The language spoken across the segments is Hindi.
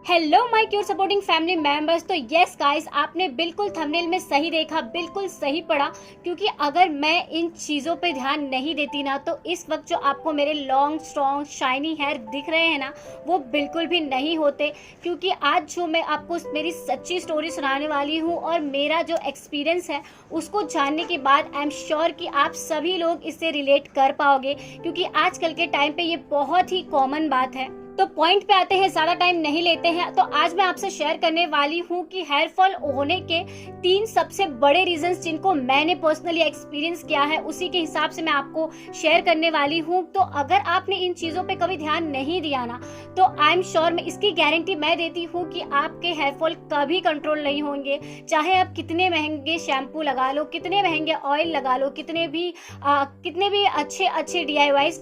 Hello my cute supporting family members. तो यस गाइस, आपने बिल्कुल थंबनेल में सही देखा, बिल्कुल सही पढ़ा। क्योंकि अगर मैं इन चीज़ों पे ध्यान नहीं देती ना, तो इस वक्त जो आपको मेरे लॉन्ग स्ट्रॉन्ग शाइनी हेयर दिख रहे हैं ना, वो बिल्कुल भी नहीं होते। क्योंकि आज जो मैं आपको मेरी सच्ची स्टोरी सुनाने वाली हूँ और मेरा जो एक्सपीरियंस है उसको जानने के बाद आई एम श्योर कि आप सभी लोग इससे रिलेट कर पाओगे। क्योंकि आजकल के टाइम पे ये बहुत ही कॉमन बात है। तो पॉइंट पे आते हैं, ज़्यादा टाइम नहीं लेते हैं। तो आज मैं आपसे शेयर करने वाली हूँ कि हेयर फॉल होने के 3 सबसे बड़े रीजंस जिनको मैंने पर्सनली एक्सपीरियंस किया है, उसी के हिसाब से मैं आपको शेयर करने वाली हूँ। तो अगर आपने इन चीज़ों पे कभी ध्यान नहीं दिया ना, तो आई एम श्योर, मैं इसकी गारंटी मैं देती हूँ कि आपके हेयर फॉल कभी कंट्रोल नहीं होंगे। चाहे आप कितने महंगे शैम्पू लगा लो, कितने महंगे ऑयल लगा लो, कितने भी अच्छे DIYs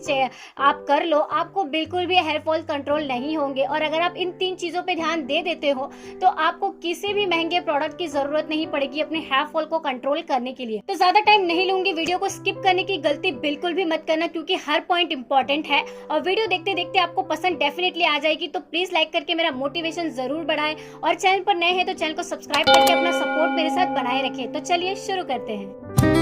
आप कर लो, आपको बिल्कुल भी हेयर फॉल कंट्रोल नहीं होंगे। और अगर आप इन 3 चीजों पे ध्यान दे देते हो तो आपको किसी भी महंगे प्रोडक्ट की जरूरत नहीं पड़ेगी अपने हेयर फॉल को कंट्रोल करने के लिए। तो ज्यादा टाइम नहीं लूंगी, वीडियो को स्किप करने की गलती बिल्कुल भी मत करना, क्योंकि हर पॉइंट इंपॉर्टेंट है और वीडियो देखते देखते आपको पसंद डेफिनेटली आ जाएगी। तो प्लीज लाइक करके मेरा मोटिवेशन जरूर बढ़ाएं और चैनल पर नए हैं तो चैनल को सब्सक्राइब करके अपना सपोर्ट मेरे साथ बनाए रखें। तो चलिए शुरू करते हैं।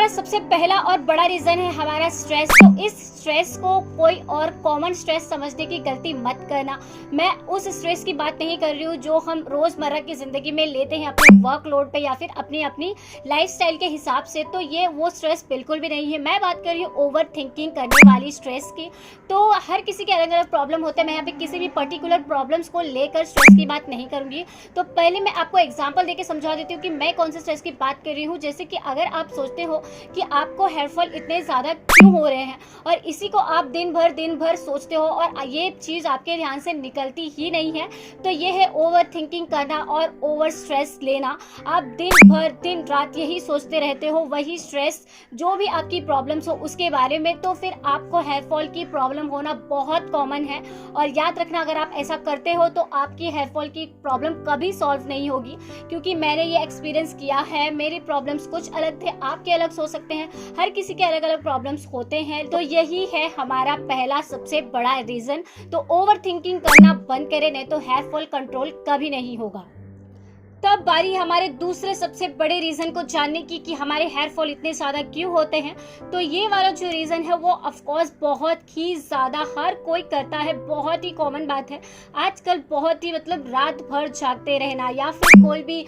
सबसे पहला और बड़ा रीजन है हमारा स्ट्रेस। तो इस स्ट्रेस को कोई और कॉमन स्ट्रेस समझने की गलती मत करना। मैं उस स्ट्रेस की बात नहीं कर रही हूँ जो हम रोजमर्रा की जिंदगी में लेते हैं अपने वर्कलोड पे या फिर अपनी लाइफस्टाइल के हिसाब से। तो ये वो स्ट्रेस बिल्कुल भी नहीं है। मैं बात कर रही हूँ ओवर थिंकिंग करने वाली स्ट्रेस की। तो हर किसी के अलग अलग प्रॉब्लम होते हैं। मैं यहाँ पे किसी भी पर्टिकुलर प्रॉब्लम्स को लेकर स्ट्रेस की बात नहीं करूंगी। तो पहले मैं आपको एग्जाम्पल देके समझा देती हूँ कि मैं कौन से स्ट्रेस की बात कर रही हूँ। जैसे कि अगर आप सोचते हो कि आपको हेयर फॉल इतने ज़्यादा क्यों हो रहे हैं और इसी को आप दिन भर सोचते हो और ये चीज़ आपके ध्यान से निकलती ही नहीं है, तो ये है ओवर थिंकिंग करना और ओवर स्ट्रेस लेना। आप दिन रात यही सोचते रहते हो, वही स्ट्रेस, जो भी आपकी प्रॉब्लम्स हो उसके बारे में। तो फिर आपको हेयर फॉल की प्रॉब्लम होना बहुत कॉमन है। और याद रखना, अगर आप ऐसा करते हो तो आपकी हेयर फॉल की प्रॉब्लम कभी सॉल्व नहीं होगी। क्योंकि मैंने ये एक्सपीरियंस किया है। मेरी प्रॉब्लम्स कुछ अलग थे, आपके अलग हो सकते हैं, हर किसी के अलग अलग प्रॉब्लम्स होते हैं। तो यही है हमारा पहला सबसे बड़ा रीजन। तो ओवर थिंकिंग करना बंद करें, नहीं तो हेयर फॉल कंट्रोल कभी नहीं होगा। तब बारी हमारे दूसरे सबसे बड़े रीजन को जानने की कि हमारे हेयर फॉल इतने ज्यादा क्यों होते हैं। तो ये वाला जो रीजन है वो ऑफ कोर्स बहुत ही ज्यादा हर कोई करता है, बहुत ही कॉमन बात है आजकल। बहुत ही रात भर जागते रहना, या फिर कोई भी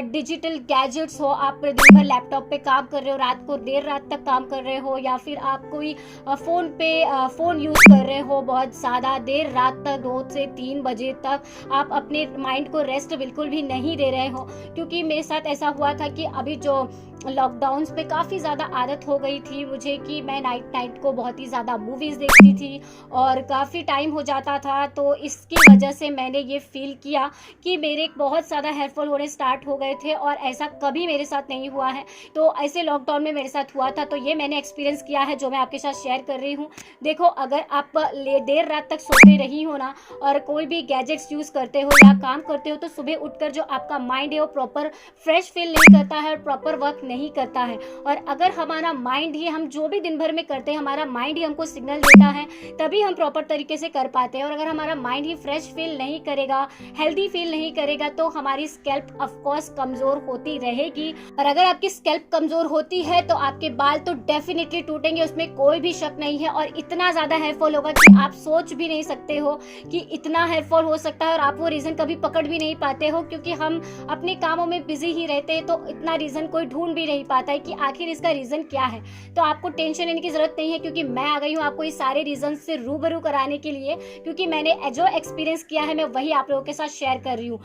डिजिटल गैजेट्स हो, आप दिन भर लैपटॉप पे काम कर रहे हो, रात को देर रात तक काम कर रहे हो, या फिर आप कोई फोन यूज कर रहे हो बहुत ज्यादा देर रात तक, 2 से 3 बजे तक आप अपने माइंड को रेस्ट बिल्कुल भी नहीं दे रहे हो। क्योंकि मेरे साथ ऐसा हुआ था कि अभी जो लॉकडाउन्स पे काफ़ी ज़्यादा आदत हो गई थी मुझे कि मैं नाइट को बहुत ही ज़्यादा मूवीज़ देखती थी और काफ़ी टाइम हो जाता था। तो इसकी वजह से मैंने ये फील किया कि मेरे बहुत ज़्यादा हेयर फॉल होने स्टार्ट हो गए थे और ऐसा कभी मेरे साथ नहीं हुआ है। तो ऐसे लॉकडाउन में मेरे साथ हुआ था। तो ये मैंने एक्सपीरियंस किया है जो मैं आपके साथ शेयर कर रही हूँ। देखो, अगर आप देर रात तक सोते रही हो ना और कोई भी गैजेट्स यूज़ करते हो या काम करते हो, तो सुबह उठकर जो आपका माइंड है वो प्रॉपर फ्रेश फील नहीं करता है और प्रॉपर वर्क नहीं करता है। और अगर हमारा माइंड ही, हम जो भी दिन भर में करते हैं, हमारा माइंड ही हमको सिग्नल देता है, तभी हम प्रॉपर तरीके से कर पाते हैं। और अगर हमारा माइंड ही फ्रेश फील नहीं करेगा, हेल्दी फील नहीं करेगा, तो हमारी स्कैल्प ऑफ कोर्स कमजोर होती रहेगी। और अगर आपकी स्कैल्प कमजोर होती है तो आपके बाल तो डेफिनेटली टूटेंगे, उसमें कोई भी शक नहीं है। और इतना ज्यादा हेयर फॉल होगा कि आप सोच भी नहीं सकते हो कि इतना हेयर फॉल हो सकता है। और आप वो रीजन कभी पकड़ भी नहीं पाते हो, क्योंकि हम अपने कामों में बिजी ही रहते हैं। तो इतना रीजन कोई ढूंढ भी नहीं पाता है कि आखिर इसका रीजन क्या है। तो आपको टेंशन लेने की जरूरत नहीं है, क्योंकि मैं आ गई हूँ आपको ये सारे रीजन से रूबरू कराने के लिए। क्योंकि मैंने जो एक्सपीरियंस किया है मैं वही आप लोगों के साथ शेयर कर रही हूँ।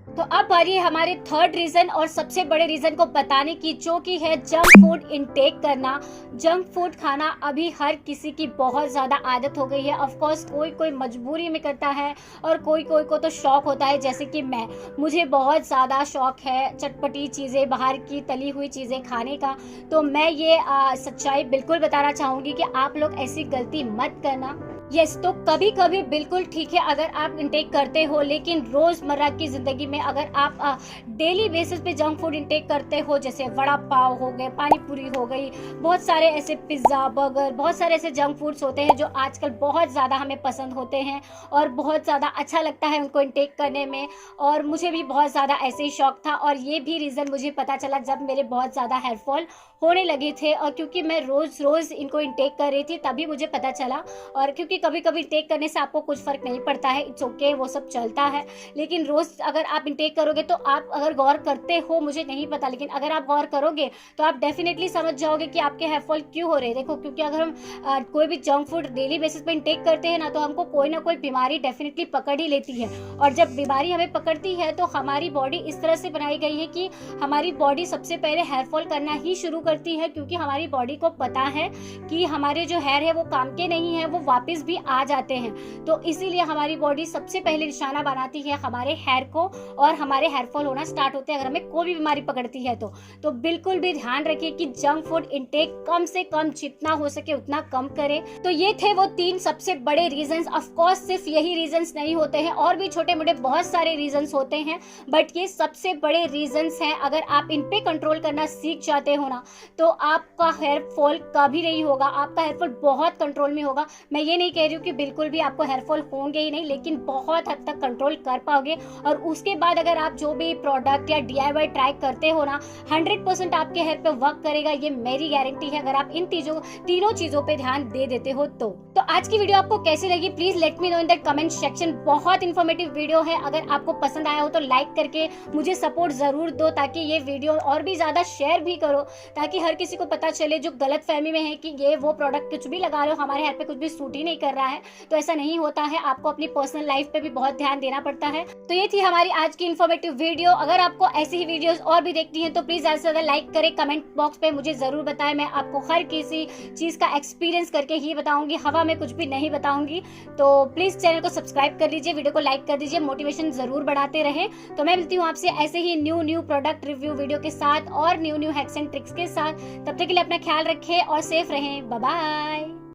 तो अब बारी है हमारे थर्ड रीजन और सबसे बड़े रीजन को बताने की, जो कि है जंक फूड इनटेक करना। जंक फूड खाना अभी हर किसी की बहुत ज़्यादा आदत हो गई है। ऑफ कोर्स कोई मजबूरी में करता है और कोई को तो शौक होता है। जैसे कि मुझे बहुत ज़्यादा शौक है चटपटी चीज़ें, बाहर की तली हुई चीज़ें खाने का। तो मैं ये सच्चाई बिल्कुल बताना चाहूँगी कि आप लोग ऐसी गलती मत करना। यस तो कभी कभी बिल्कुल ठीक है अगर आप इंटेक करते हो, लेकिन रोजमर्रा की जिंदगी में अगर आप डेली बेसिस पे जंक फूड इंटेक करते हो, जैसे वड़ा पाव हो गए, पानी पूरी हो गई, बहुत सारे ऐसे पिज्ज़ा बर्गर, बहुत सारे ऐसे जंक फूड्स होते हैं जो आजकल बहुत ज़्यादा हमें पसंद होते हैं और बहुत ज़्यादा अच्छा लगता है उनको इंटेक करने में। और मुझे भी बहुत ज़्यादा ऐसे ही शौक था, और ये भी रीज़न मुझे पता चला जब मेरे बहुत ज़्यादा हेयर फॉल होने लगे थे, और क्योंकि मैं रोज़ इनको इंटेक कर रही थी तभी मुझे पता चला। और क्योंकि कभी कभी इंटेक करने से आपको कुछ फ़र्क नहीं पड़ता है, इट्स ओके, वो सब चलता है, लेकिन रोज़ अगर आप इंटेक करोगे तो आप अगर गौर करते हो, मुझे नहीं पता, लेकिन अगर आप गौर करोगे तो आप डेफिनेटली समझ जाओगे कि आपके हेयर फॉल क्यों हो रहे हैं। देखो, क्योंकि अगर हम कोई भी जंक फूड डेली बेसिस पे इंटेक करते हैं ना, तो हमको कोई ना कोई बीमारी डेफिनेटली पकड़ ही लेती है। और जब बीमारी हमें पकड़ती है तो हमारी बॉडी इस तरह से बनाई गई है कि हमारी बॉडी सबसे पहले हेयर फॉल करना ही शुरू करती है, क्योंकि हमारी बॉडी को पता है कि हमारे जो हेयर है वो काम के नहीं है, वो वापस भी आ जाते हैं। तो इसीलिए हमारी बॉडी सबसे पहले निशाना बनाती है हमारे हेयर को, और हमारे हेयर फॉल होना स्टार्ट होते हैं अगर हमें कोई भी बीमारी पकड़ती है तो बिल्कुल भी ध्यान रखिए कि जंक फूड इंटेक कम से कम जितना हो सके उतना कम करें। तो ये थे वो 3 सबसे बड़े रीजंस। ऑफ कोर्स सिर्फ यही रीजंस नहीं होते हैं, और भी छोटे मोटे बहुत सारे रीजंस होते हैं, बट ये सबसे बड़े रीजंस हैं। अगर आप इन पे कंट्रोल करना सीख जाते हो ना, तो आपका हेयर फॉल कभी नहीं होगा, आपका हेयर फॉल बहुत कंट्रोल में होगा। मैं ये नहीं कह रही हूँ कि बिल्कुल भी आपको हेयर फॉल होंगे ही नहीं, लेकिन बहुत हद तक कंट्रोल कर पाओगे। और उसके बाद अगर आप जो भी प्रोडक्ट या DIY ट्राई करते हो ना, 100% आपके हेयर पे वर्क करेगा, ये मेरी गारंटी है, अगर आप इन तीनों चीजों पे ध्यान दे देते हो तो आज की वीडियो आपको कैसी लगी please let me know in the comment section. बहुत इन्फॉर्मेटिव वीडियो है, अगर आपको पसंद आया हो तो लाइक करके मुझे सपोर्ट जरूर दो, ताकि ये वीडियो और भी ज्यादा शेयर भी करो, ताकि हर किसी को पता चले जो गलत फहमी में है कि ये वो प्रोडक्ट कुछ भी लगा रहे हो, हमारे हेयर पे कुछ भी सूट ही नहीं कर रहा है। तो ऐसा नहीं होता है, आपको अपनी पर्सनल लाइफ पे भी बहुत ध्यान देना पड़ता है। तो ये थी हमारी आज की इन्फॉर्मेटिव वीडियो। अगर आपको ऐसी ही वीडियोस और भी देखनी है तो प्लीज ज्यादा से ज्यादा लाइक करें, कमेंट बॉक्स पे मुझे जरूर बताएं। मैं आपको हर किसी चीज का एक्सपीरियंस करके ही बताऊंगी, हवा में कुछ भी नहीं बताऊंगी। तो प्लीज चैनल को सब्सक्राइब कर लीजिए, वीडियो को लाइक कर दीजिए, मोटिवेशन जरूर बढ़ाते रहे। तो मैं मिलती हूँ आपसे ऐसे ही न्यू प्रोडक्ट रिव्यू वीडियो के साथ और न्यू हैक्स एंड ट्रिक्स के साथ। तब तक के लिए अपना ख्याल रखें और सेफ रहें। Bye bye.